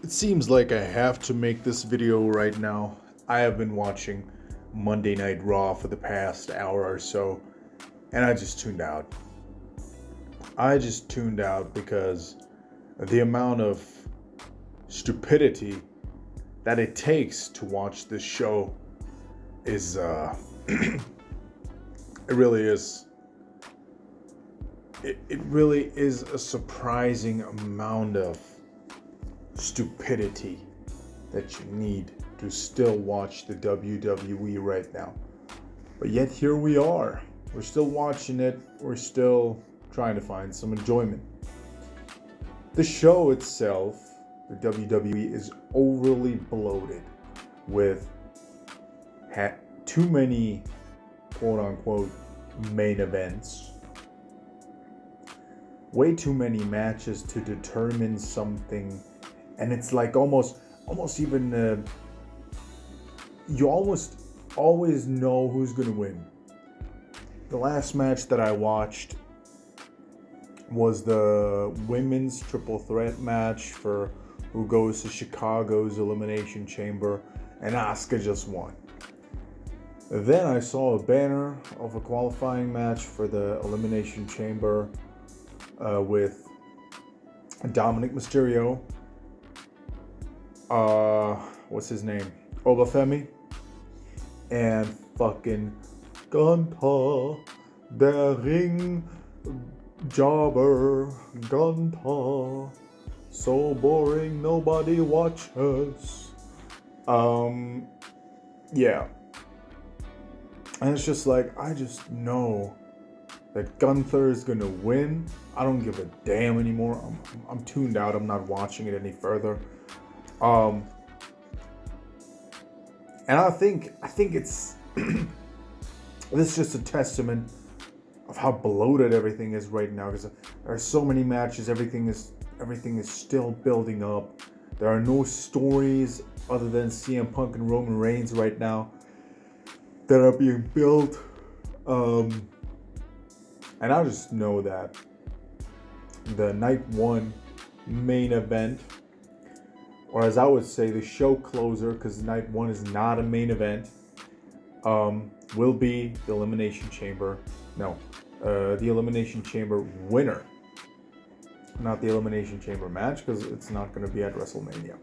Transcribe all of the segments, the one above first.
It seems like I have to make this video right now. I have been watching Monday Night Raw for the past hour or so, and I just tuned out. I just tuned out because the amount of stupidity that it takes to watch this show is, it really is. It really is a surprising amount of stupidity that you need to still watch the WWE right now. But yet here we are. We're still watching it. We're still trying to find some enjoyment. The show itself, the WWE, is overly bloated with too many quote unquote main events. Way too many matches to determine something, and it's like almost even you almost always know who's gonna win. The last match that I watched was the women's triple threat match for who goes to Chicago's Elimination Chamber, and Asuka just won. Then I saw a banner of a qualifying match for the Elimination Chamber with Dominic Mysterio, what's his name? Obafemi, and fucking Gunther, der Ring Jobber, Gunther. So boring, nobody watches. Yeah. And it's just like, I just know that Gunther is gonna win. I don't give a damn anymore. I'm tuned out. I'm not watching it any further. And I think it's this is just a testament of how bloated everything is right now. Because there are so many matches. Everything is still building up. There are no stories other than CM Punk and Roman Reigns right now that are being built. And I just know that the night one main event, or as I would say, the show closer, because night one is not a main event, will be the Elimination Chamber. No, the Elimination Chamber winner. Not the Elimination Chamber match, because it's not going to be at WrestleMania.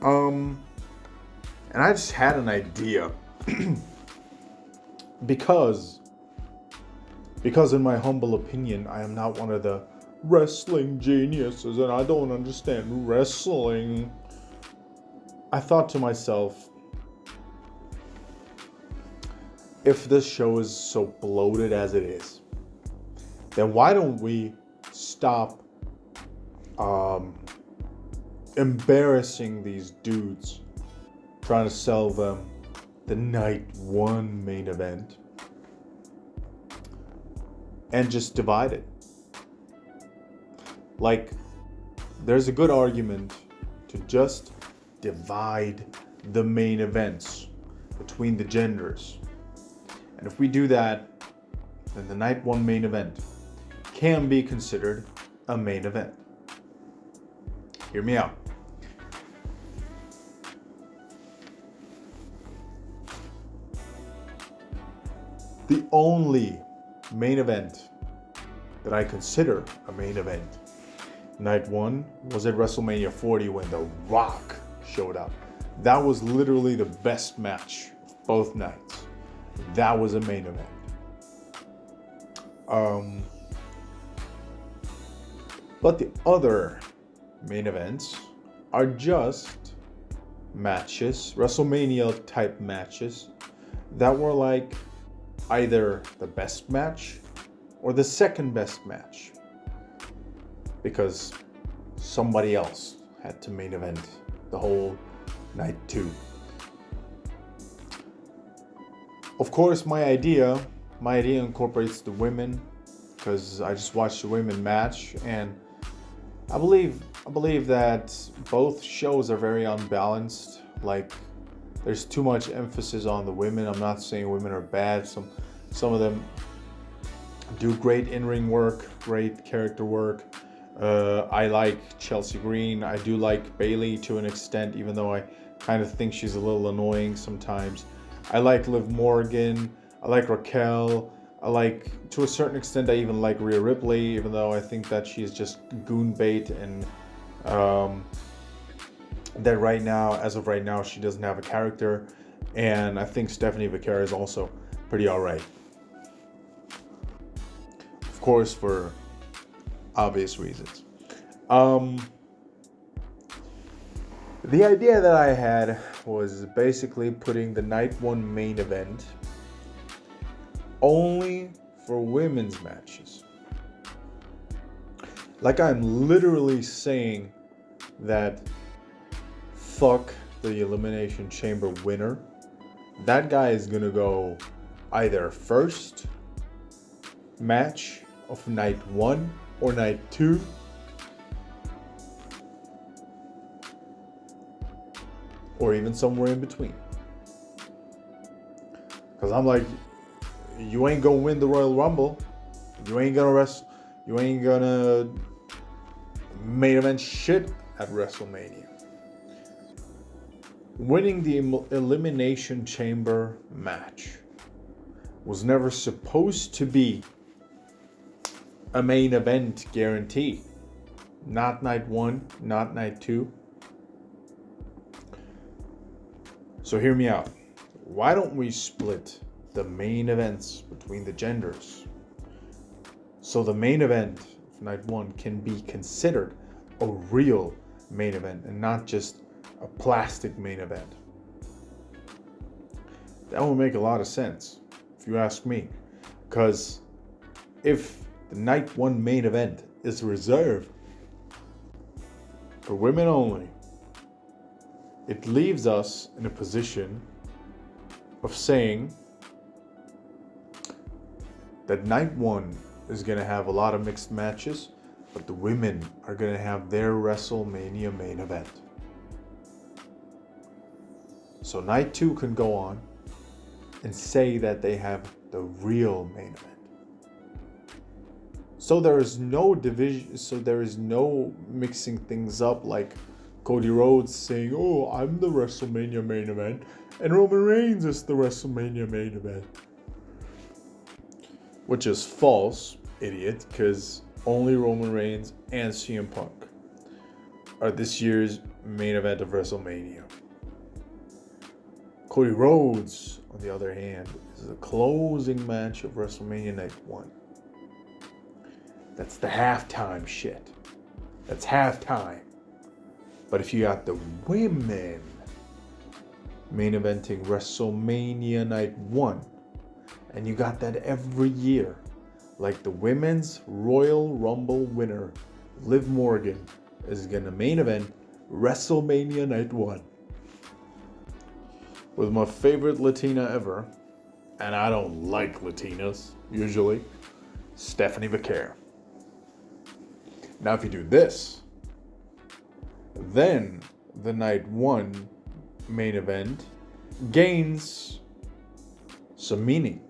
And I just had an idea. Because in my humble opinion, I am not one of the wrestling geniuses and I don't understand wrestling. I thought to myself, if this show is so bloated as it is, then why don't we stop embarrassing these dudes trying to sell them the night one main event and just divide it. Like, there's a good argument to just divide the main events between the genders. And if we do that, then the night one main event can be considered a main event. Hear me out. The only main event that I consider a main event, night one, was at WrestleMania 40 when The Rock showed up. That was literally the best match of both nights. That was a main event. But the other main events are just matches, WrestleMania type matches, that were like either the best match or the second best match, because somebody else had to main event the whole night two. Of course, my idea incorporates the women, because I just watched the women match, and I believe that both shows are very unbalanced. Like, there's too much emphasis on the women. I'm not saying women are bad. Some of them do great in-ring work, great character work. I like Chelsea Green. I do like Bailey to an extent, even though I kind of think she's a little annoying sometimes. I like Liv Morgan. I like Raquel. I like, to a certain extent, I even like Rhea Ripley, even though I think that she's just goon bait and that right now, as of right now, she doesn't have a character. And I think Stephanie Vaquera is also pretty alright. Of course, for obvious reasons. The idea that I had was basically putting the night one main event only for women's matches. Like, I'm literally saying that fuck the Elimination Chamber winner. That guy is gonna go either first match of night one or night two. Or even somewhere in between. Because I'm like, you ain't gonna win the Royal Rumble. You ain't gonna You ain't gonna main event shit at WrestleMania. Winning the Elimination Chamber match was never supposed to be a main event guarantee. Not night one, not night two. So hear me out. Why don't we split the main events between the genders? So the main event of night one can be considered a real main event and not just a plastic main event. That would make a lot of sense, if you ask me. Because if the night one main event is reserved for women only, it leaves us in a position of saying that night one is going to have a lot of mixed matches, but the women are going to have their WrestleMania main event. So night two can go on and say that they have the real main event. So there is no division, so there is no mixing things up like Cody Rhodes saying, oh, I'm the WrestleMania main event, and Roman Reigns is the WrestleMania main event. Which is false, idiot, because only Roman Reigns and CM Punk are this year's main event of WrestleMania. Cody Rhodes, on the other hand, is the closing match of WrestleMania Night 1. That's the halftime shit. That's halftime. But if you got the women main eventing WrestleMania Night 1, and you got that every year, like the women's Royal Rumble winner, Liv Morgan, is gonna main event WrestleMania Night 1. With my favorite Latina ever, and I don't like Latinas, usually, Stephanie Vaquera. Now if you do this, then the night one main event gains some meaning.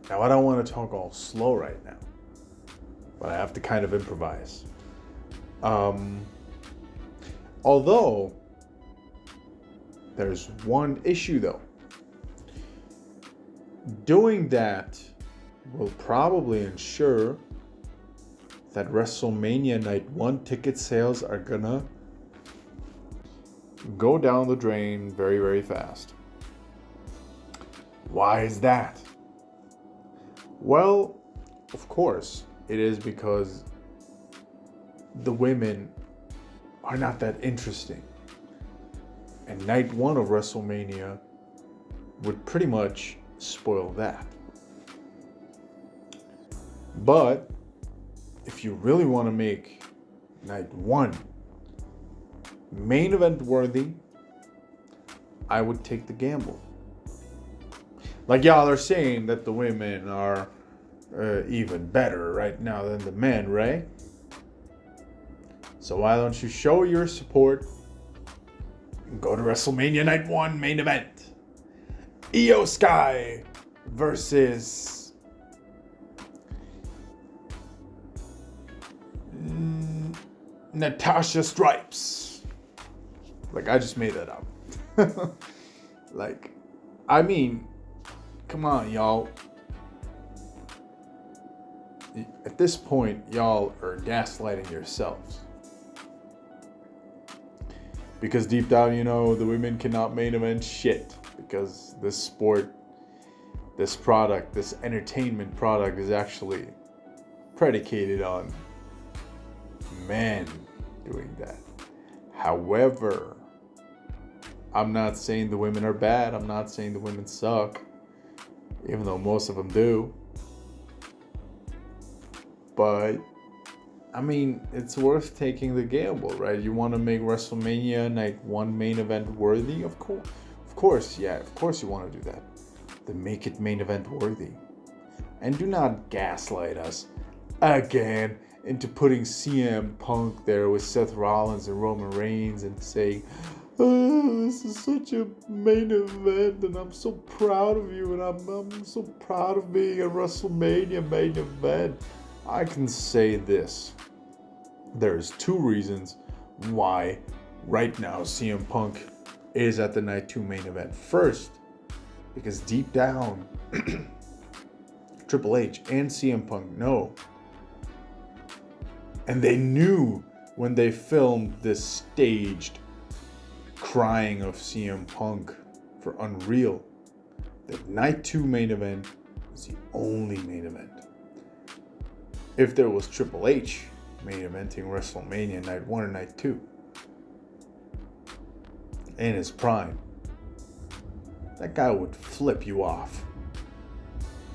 Now I don't want to talk all slow right now, but I have to kind of improvise. Although there's one issue though. Doing that will probably ensure that WrestleMania Night 1 ticket sales are gonna go down the drain very, very fast. Why is that? Well, of course, it is because the women are not that interesting. And Night 1 of WrestleMania would pretty much spoil that. But if you really want to make Night 1 main event worthy, I would take the gamble. Like y'all are saying that the women are even better right now than the men, right? So why don't you show your support and go to WrestleMania Night 1 main event? Io Sky versus Natasha Stripes. Like, I just made that up. Like, I mean, come on, y'all. At this point, y'all are gaslighting yourselves. Because deep down, you know, the women cannot main event shit. Because this sport, this product, this entertainment product is actually predicated on men doing that. However, I'm not saying the women are bad. I'm not saying the women suck. Even though most of them do. But, I mean, it's worth taking the gamble, right? You want to make WrestleMania Night 1 main event worthy? Of course, yeah. Of course you want to do that. Then make it main event worthy. And do not gaslight us again into putting CM Punk there with Seth Rollins and Roman Reigns and saying, oh, this is such a main event and I'm so proud of you and I'm so proud of being a WrestleMania main event. I can say this. There's two reasons why right now CM Punk is at the Night 2 main event. First, because deep down, Triple H and CM Punk know. And they knew when they filmed this staged crying of CM Punk for Unreal that Night 2 main event was the only main event. If there was Triple H main eventing WrestleMania Night 1 or Night 2 in his prime, that guy would flip you off.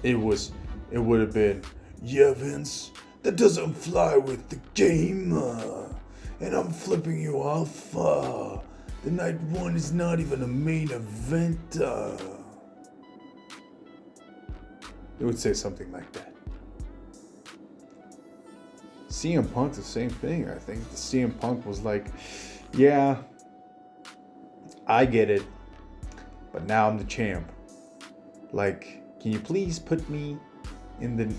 It would have been, yeah, Vince, that doesn't fly with the game, and I'm flipping you off. The Night 1 is not even a main event. It would say something like that. CM Punk, the same thing. I think the CM Punk was like, yeah, I get it, but now I'm the champ. Like, can you please put me in the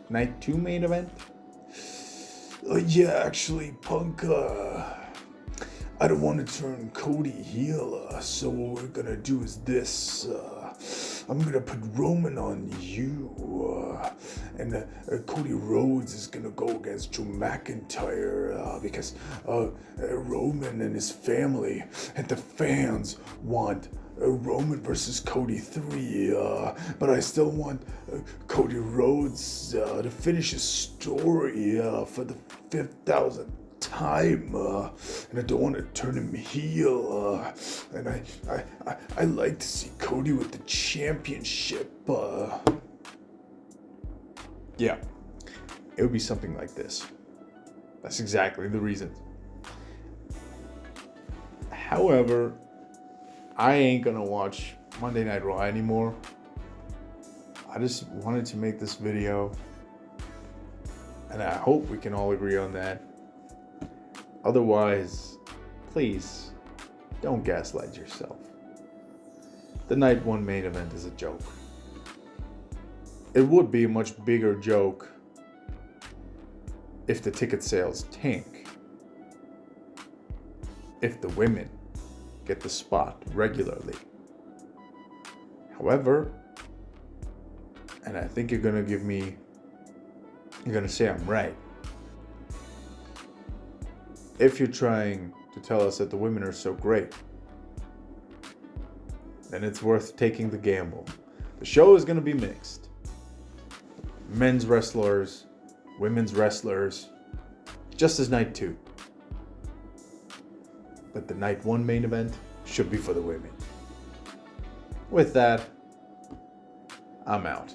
Night 2 main event? Yeah, actually, Punk, I don't want to turn Cody heel, so what we're gonna do is this. I'm gonna put Roman on you, and Cody Rhodes is gonna go against Drew McIntyre because Roman and his family and the fans want Roman versus Cody 3, but I still want Cody Rhodes to finish his story for the 5,000th time, and I don't want to turn him heel, and I like to see Cody with the championship. Yeah, it would be something like this. That's exactly the reason. However, I ain't gonna watch Monday Night Raw anymore. I just wanted to make this video, and I hope we can all agree on that. Otherwise, please, don't gaslight yourself. The Night 1 main event is a joke. It would be a much bigger joke if the ticket sales tank. If the women get the spot regularly. However, and I think you're gonna say I'm right. If you're trying to tell us that the women are so great, then it's worth taking the gamble. The show is going to be mixed. Men's wrestlers, women's wrestlers, just as Night 2. But the Night 1 main event should be for the women. With that, I'm out.